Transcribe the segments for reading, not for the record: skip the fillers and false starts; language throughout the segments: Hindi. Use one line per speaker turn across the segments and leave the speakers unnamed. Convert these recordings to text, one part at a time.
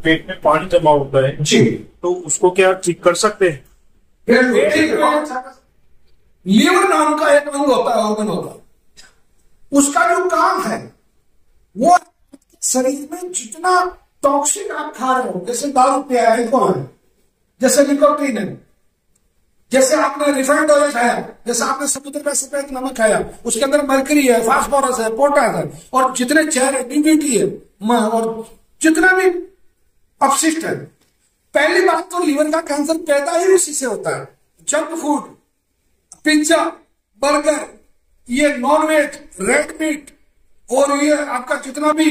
पेट में पानी जमा होता है
जी,
तो उसको क्या ठीक कर सकते हैं?
लीवर नाम का एक अंग होता है, ऑर्गन होता है, उसका जो काम है वो शरीर में जितना टॉक्सिक आप खा रहे हो, जैसे दारू पिया है, अल्कोहल, जैसे निकोटीन है, जैसे आपने रिफाइंड ऑयल खाया, जैसे आपने समुद्र का सफेद नमक खाया, उसके अंदर मरकरी है, फास्फोरस है, पोटास है, और जितने जहर डीडीटी है और जितना भी अपशिष्ट है। पहली बात तो लीवर का कैंसर पैदा ही उसी से होता है। जंक फूड, पिज्जा, बर्गर, ये नॉनवेज, रेड मीट, और ये आपका जितना भी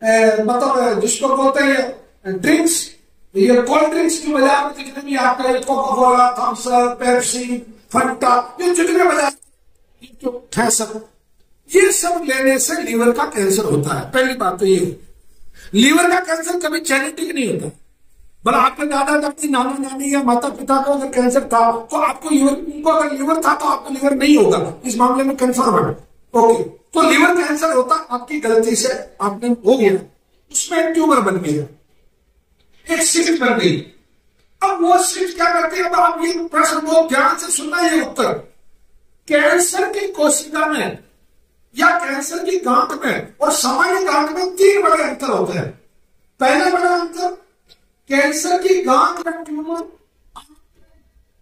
मतलब जिसको बोलते हैं ड्रिंक्स, ये कोल्ड ड्रिंक्स की बाजार में जितने भी आपका Coca Cola, Thums Up, Pepsi, Fanta, ये जितने बाजार जो सब, ये सब लेने से लीवर का कैंसर होता है। पहली बात तो ये, लीवर का कैंसर कभी जेनेटिक नहीं होता। बल आपके दादा दादी, नाना नानी या माता पिता को अगर कैंसर था तो आपको लीवर, उनको अगर लीवर था तो आपको लीवर नहीं होगा। इस मामले में कंफर्म है। ओके, तो लीवर कैंसर होता आपकी गलती से, आपने हो गया, उसमें एक ट्यूमर बन गया, एक सिस्ट बन गई। अब वो सिस्ट क्या करती है? अब आप ये प्रश्न को ध्यान से सुनना, ये उत्तर। कैंसर की कोशिका में या कैंसर की गांठ में और सामान्य गांठ में 3 बड़े अंतर होते हैं। पहला बड़ा अंतर, कैंसर की गांठ में ट्यूमर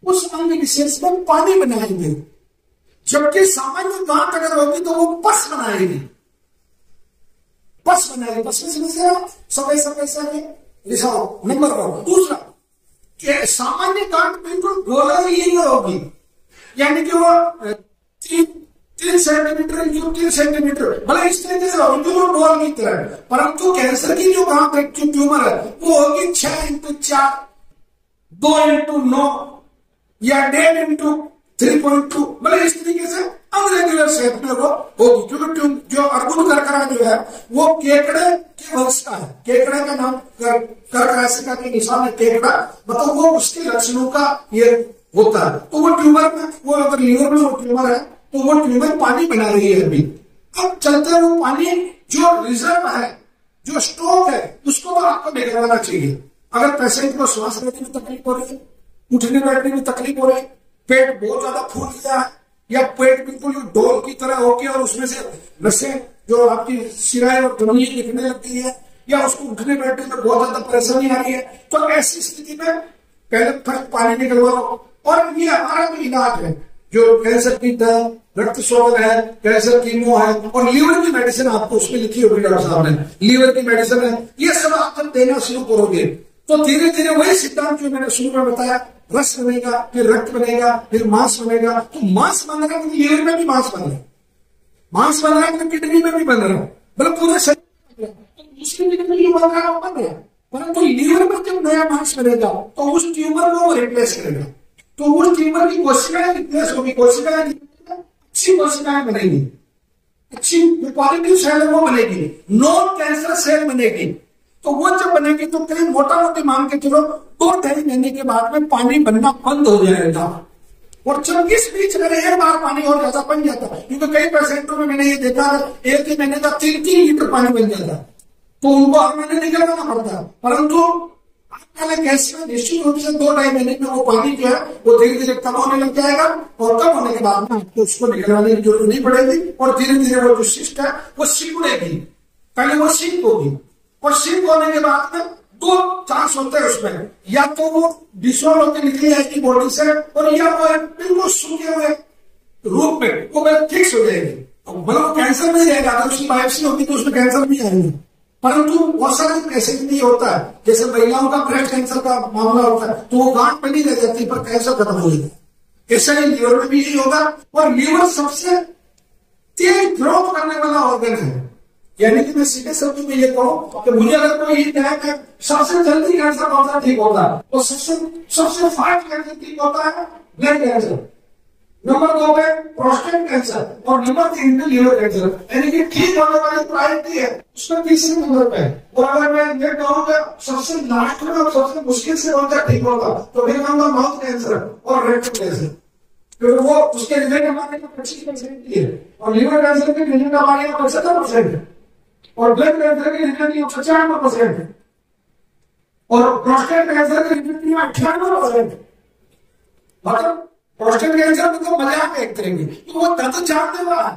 उस अंग विशेष में पानी बनाएंगे, जबकि सामान्य गांठ अगर होगी तो वो पस बनाएगी। पस बनाएगी, पस में समझ रहे, समय नंबर 1। दूसरा, सामान्य गांठ बिल्कुल गोला ही होगी, यानी कि वो 3 सेंटीमीटर इंटू 3 सेंटीमीटर, भले इस तरीके से होगी जो बॉल की तरह। परंतु कैंसर की जो गांठ है, जो ट्यूमर है, वो होगी 6 इंटू 4, 2 इंटू 9 या 1.5 इंटू 3.2, भले इस तरीके से अनरेगुलर शेप में वो होगी। क्योंकि जो अर्बुद करकरा जो है वो केकड़े के वंश का है। केकड़े का नाम कर्कराशिका के निशान है केकड़ा, मतलब वो उसके लक्षणों का ये होता है। तो वो ट्यूमर में, वो अगर लीवर में वो ट्यूमर है तो वो ट्यूमर पानी बना रही है अभी। अब चलते वो पानी जो रिजर्व है, जो स्टॉक है, उसको तो आपको निकलवाना चाहिए। अगर पेशेंट को श्वास लेने में तकलीफ हो रही है, उठने बैठने में तकलीफ हो रही है, पेट बहुत ज्यादा फूल गया है, या पेट बिल्कुल डोल की तरह होके और उसमें से नसें जो आपकी सिराएं और धमनी निकलने लगती है, या उसको उठने बैठने में बहुत ज्यादा परेशानी आ रही है, तो ऐसी स्थिति में पहले पानी निकलवा लो। और ये हमारा भी इलाज है, जो कैंसर की रक्त शोधन है, कैंसर कीमो है, और लीवर की मेडिसिन आपको उसमें लिखी होगी डॉक्टर साहब ने, लीवर की मेडिसिन है। ये सब आप जब देना शुरू करोगे तो धीरे धीरे वही सिद्धांत जो मैंने शुरू में बताया, रस बनेगा, फिर रक्त बनेगा, फिर मांस बनेगा। तो मांस बन रहा है, लीवर में भी मांस बन रहा है, मांस बन रहा है, किडनी में भी बन रहा है, मतलब पूरे शरीर में। उसके लिए बन रहा है, बन रहा है, परंतु लीवर में जब नया मांस बनेगा तो उस ट्यूमर को रिप्लेस करेगा। तो उस ट्यूमर की कोशिकाएं रिप्लेस होगी, कोशिकाएं अच्छी कोशिकाएं बनेगी, अच्छी पॉजिटिव सेल वो बनेगी, नॉन कैंसर सेल बनेगी। तो वो जब बनेगी तो कहीं मोटा मोटी मान के चलो 2-2.5 महीने के बाद में पानी बनना बंद हो जाएगा। और जब इस बीच में एक बार पानी और ज्यादा बन जाता, क्योंकि कई पेशेंटों में मैंने ये देखा है 1 ही महीने का 3-3 लीटर पानी बन जाता, तो उनको हर महीने निकलवाना पड़ता है। परंतु कैंसर निश्चित रूप से 2-2.5 महीने में वो पानी जो है वो धीरे धीरे कम होने लग जाएगा, और कम होने के बाद में आपको उसको निकलवाने की जरूरत नहीं पड़ेगी, और धीरे धीरे वो जो सिस्ट है वो सिकुड़ेगी। पहले वो सिंक होगी, और सिंक होने के बाद में 2 चांस होते हैं उसमें, या तो वो डिसॉल्व होकर निकली जाएगी बॉडी से, और या वो बिल्कुल सूखे हुए रूप में वो फिक्स हो जाएगी, मतलब कैंसर नहीं रहेगा। अगर उसकी बायोप्सी होगी तो उसमें कैंसर नहीं आएंगे। परंतु बहुत सारे ऐसे नहीं होता है, जैसे महिलाओं का ब्रेस्ट कैंसर का मामला होता है, तो वो गांठ बनी रह जाती है पर कैंसर खत्म हो जाता है। ऐसा ही लीवर में भी यही होगा। और लीवर सबसे तेज ग्रोथ करने वाला ऑर्गन है, यानी कि मैं सीधे शब्द में ये कहूं कि मुझे अगर कोई ये कहे कि सबसे जल्दी कैंसर कौन सा ठीक होता है, तो सबसे फास्ट कैंसर ठीक होता है ब्लड कैंसर, नंबर 2 पे प्रोस्टेट कैंसर, और नंबर 3 पे लीवर कैंसर। यानी कि ठीक होने वाली प्रायोरिटी है उसमें तीसरे नंबर पे। और अगर मैं ये कहूँगा सबसे लास्ट में और सबसे मुश्किल से कौन सा ठीक होगा, तो फिर कहूँगा माउथ कैंसर और रेक्टल कैंसर, क्योंकि वो उसके रिजल्ट हमारे 25% की है, और लीवर कैंसर के रिजल्ट हमारे यहाँ 75% है, और ब्लड कैंसर के रिजल्ट 95% है। और प्रोस्टेट कैंसर की रिपोर्ट 98%। मतलब प्रोस्टेट कैंसर में तो मजाक है एक तरह की, तो वो दर्द जानलेवा है।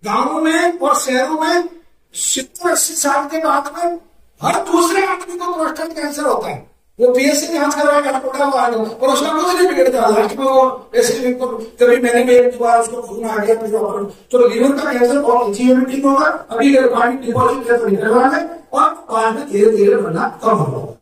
गांवों में और शहरों में 70-80 साल के बाद में हर दूसरे आदमी को प्रोस्टेट कैंसर होता है। वो पीएससी जांच करवाएगा और उसका कुछ नहीं बिगड़ता, लास्ट में वो ऐसे कभी मैंने भी एक बार उसको खून आ गया, तो लीवर का कैंसर बहुत अच्छी है, ठीक होगा। अभी पानी डिपॉजिट करवा है और बाद में धीरे धीरे बनना कम होगा।